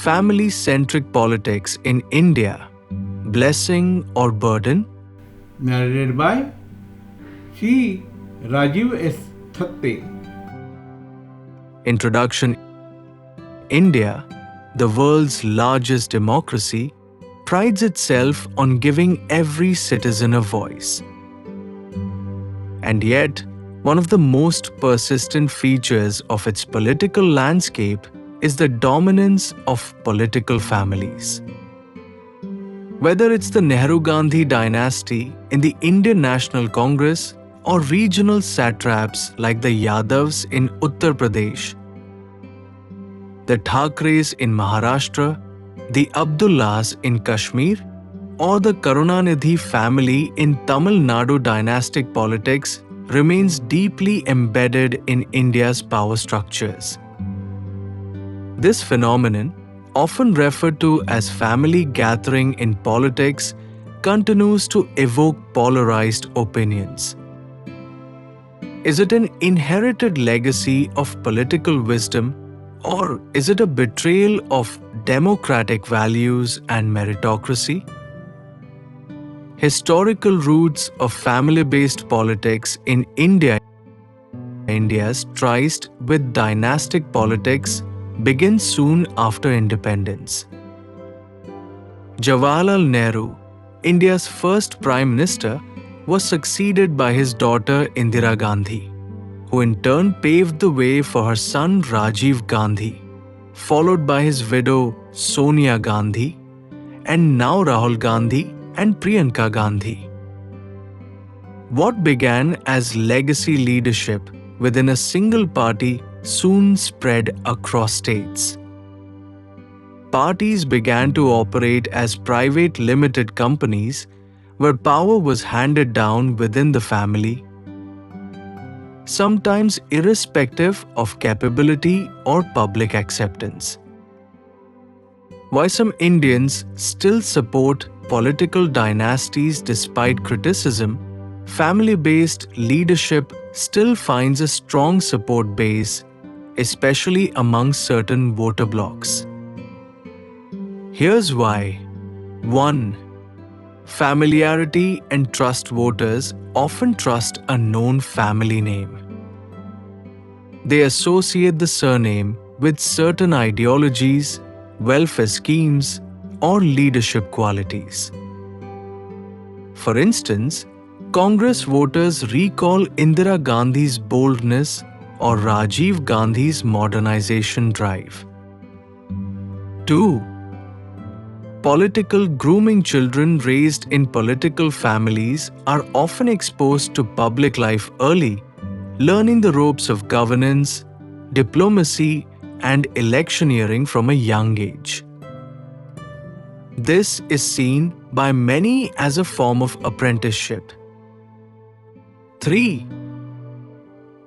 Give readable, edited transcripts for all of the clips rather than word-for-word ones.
family-centric politics in India, blessing or burden? Narrated by Shri, Rajeev S. Thatte. Introduction. India, the world's largest democracy, prides itself on giving every citizen a voice. And yet, one of the most persistent features of its political landscape is the dominance of political families. Whether it's the Nehru-Gandhi dynasty in the Indian National Congress or regional satraps like the Yadavs in Uttar Pradesh, the Thakres in Maharashtra, the Abdullahs in Kashmir, or the Karunanidhi family in Tamil Nadu dynastic politics remains deeply embedded in India's power structures. This phenomenon, often referred to as family gathering in politics, continues to evoke polarized opinions. Is it an inherited legacy of political wisdom, or is it a betrayal of democratic values and meritocracy? Historical roots of family-based politics in India's tryst with dynastic politics begin soon after independence. Jawaharlal Nehru, India's first Prime Minister, was succeeded by his daughter Indira Gandhi, who in turn paved the way for her son Rajeev Gandhi, followed by his widow Sonia Gandhi, and now Rahul Gandhi and Priyanka Gandhi. What began as legacy leadership within a single party soon spread across states. Parties began to operate as private limited companies where power was handed down within the family, sometimes irrespective of capability or public acceptance. Why some Indians still support political dynasties despite criticism, family-based leadership still finds a strong support base, especially among certain voter blocs. Here's why. 1. Familiarity and trust. Voters often trust a known family name. They associate the surname with certain ideologies, welfare schemes, or leadership qualities. For instance, Congress voters recall Indira Gandhi's boldness or Rajiv Gandhi's modernization drive. 2. Political grooming. Children raised in political families are often exposed to public life early, learning the ropes of governance, diplomacy, and electioneering from a young age. This is seen by many as a form of apprenticeship. 3.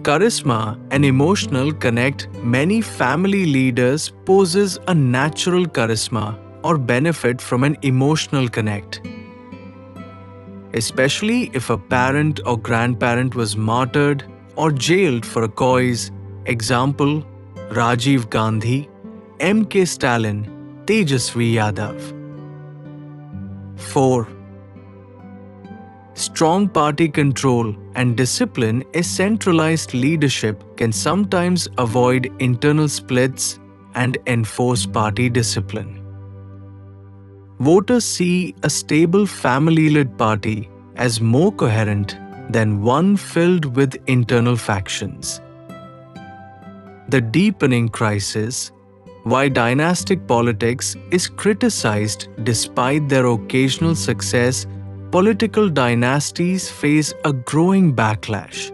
Charisma and emotional connect. Many family leaders possess a natural charisma or benefit from an emotional connect. Especially if a parent or grandparent was martyred or jailed for a cause, example, Rajiv Gandhi, M.K. Stalin, Tejasvi Yadav. 4. Strong party control and discipline. A centralized leadership can sometimes avoid internal splits and enforce party discipline. Voters see a stable family-led party as more coherent than one filled with internal factions. The deepening crisis. Why dynastic politics is criticized despite their occasional success, political dynasties face a growing backlash,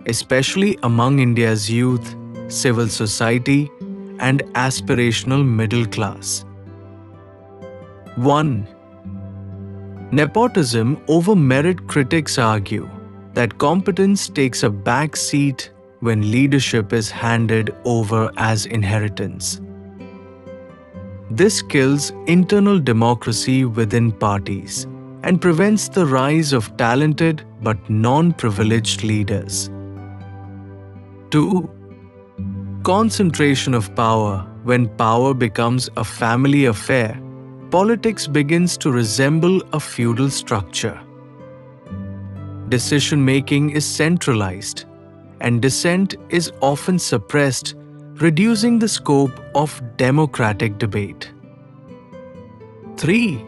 especially among India's youth, civil society, and aspirational middle class. 1. Nepotism over merit. Critics argue that competence takes a back seat when leadership is handed over as inheritance. This kills internal democracy within parties and prevents the rise of talented but non-privileged leaders. 2. Concentration of power. When power becomes a family affair, politics begins to resemble a feudal structure. Decision-making is centralized, and dissent is often suppressed, reducing the scope of democratic debate. 3.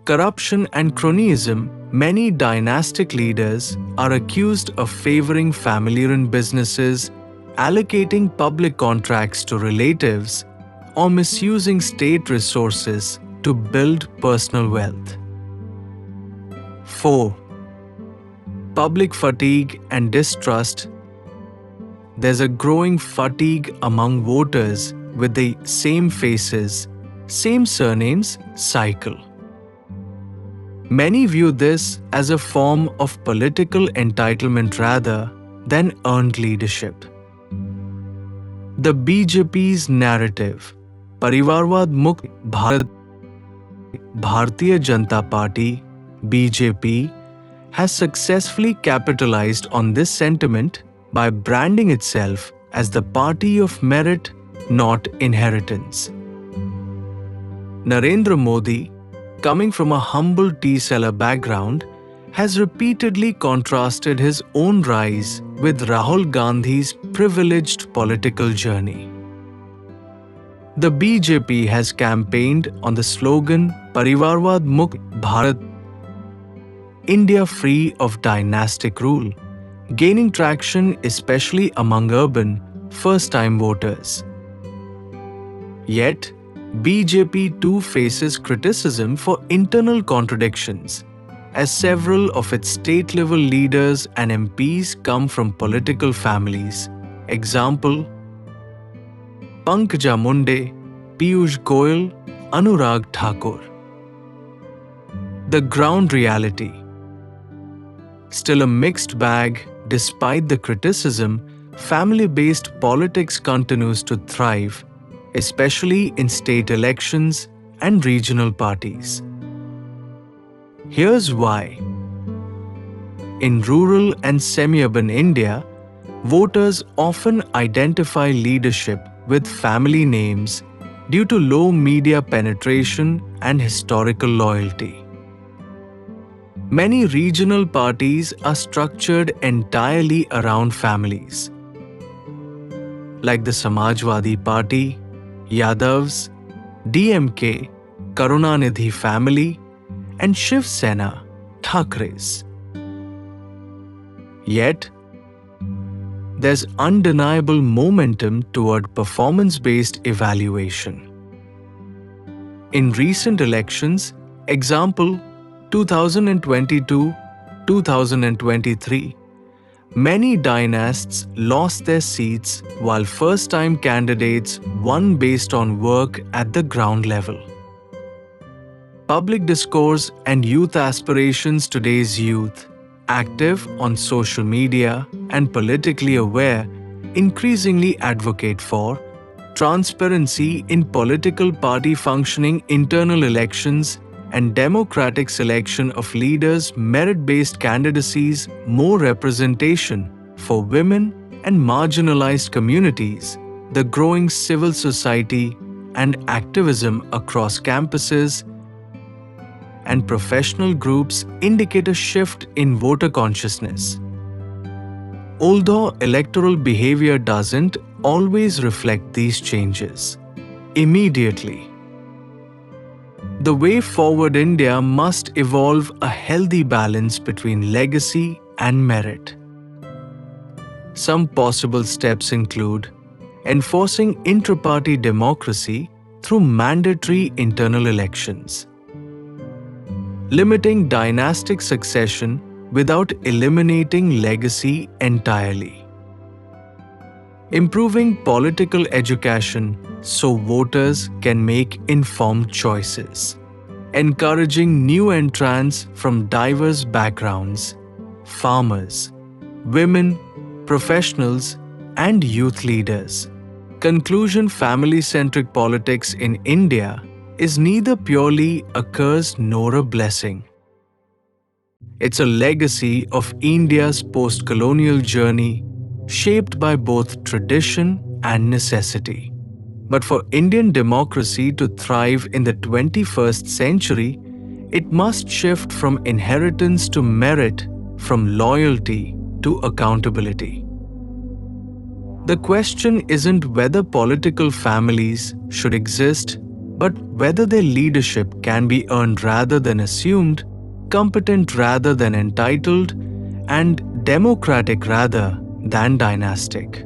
Corruption and cronyism. Many dynastic leaders are accused of favoring family-run businesses, allocating public contracts to relatives, or misusing state resources to build personal wealth. 4. Public fatigue and distrust. There's a growing fatigue among voters with the same faces, same surnames cycle. Many view this as a form of political entitlement rather than earned leadership. The BJP's narrative, Parivarwad Mukt Bharat, Bharatiya Janata Party, BJP, has successfully capitalized on this sentiment by branding itself as the party of merit, not inheritance. Narendra Modi, coming from a humble tea seller background, has repeatedly contrasted his own rise with Rahul Gandhi's privileged political journey. The BJP has campaigned on the slogan Parivarwad Mukt Bharat, India free of dynastic rule, gaining traction especially among urban, first-time voters. Yet, BJP too faces criticism for internal contradictions, as several of its state-level leaders and MPs come from political families. Example: Pankaj Munde, Piyush Goyal, Anurag Thakur. The ground reality. Still a mixed bag. Despite the criticism, family-based politics continues to thrive, especially in state elections and regional parties. Here's why. In rural and semi-urban India, voters often identify leadership with family names due to low media penetration and historical loyalty. Many regional parties are structured entirely around families, like the Samajwadi Party, Yadavs, DMK, Karunanidhi family, and Shiv Sena, Thakres. Yet, there's undeniable momentum toward performance-based evaluation. In recent elections, example 2022-2023, many dynasts lost their seats while first-time candidates won based on work at the ground level. Public discourse and youth aspirations. Today's youth, active on social media and politically aware, increasingly advocate for transparency in political party functioning, internal elections, and democratic selection of leaders, merit-based candidacies, more representation for women and marginalized communities, the growing civil society and activism across campuses and professional groups indicate a shift in voter consciousness. Although electoral behavior doesn't always reflect these changes immediately, the way forward India must evolve a healthy balance between legacy and merit. Some possible steps include enforcing intra-party democracy through mandatory internal elections, limiting dynastic succession without eliminating legacy entirely, improving political education so voters can make informed choices, encouraging new entrants from diverse backgrounds, farmers, women, professionals, and youth leaders. Conclusion: family-centric politics in India is neither purely a curse nor a blessing. It's a legacy of India's post-colonial journey, shaped by both tradition and necessity. But for Indian democracy to thrive in the 21st century, it must shift from inheritance to merit, from loyalty to accountability. The question isn't whether political families should exist, but whether their leadership can be earned rather than assumed, competent rather than entitled, and democratic rather than dynastic.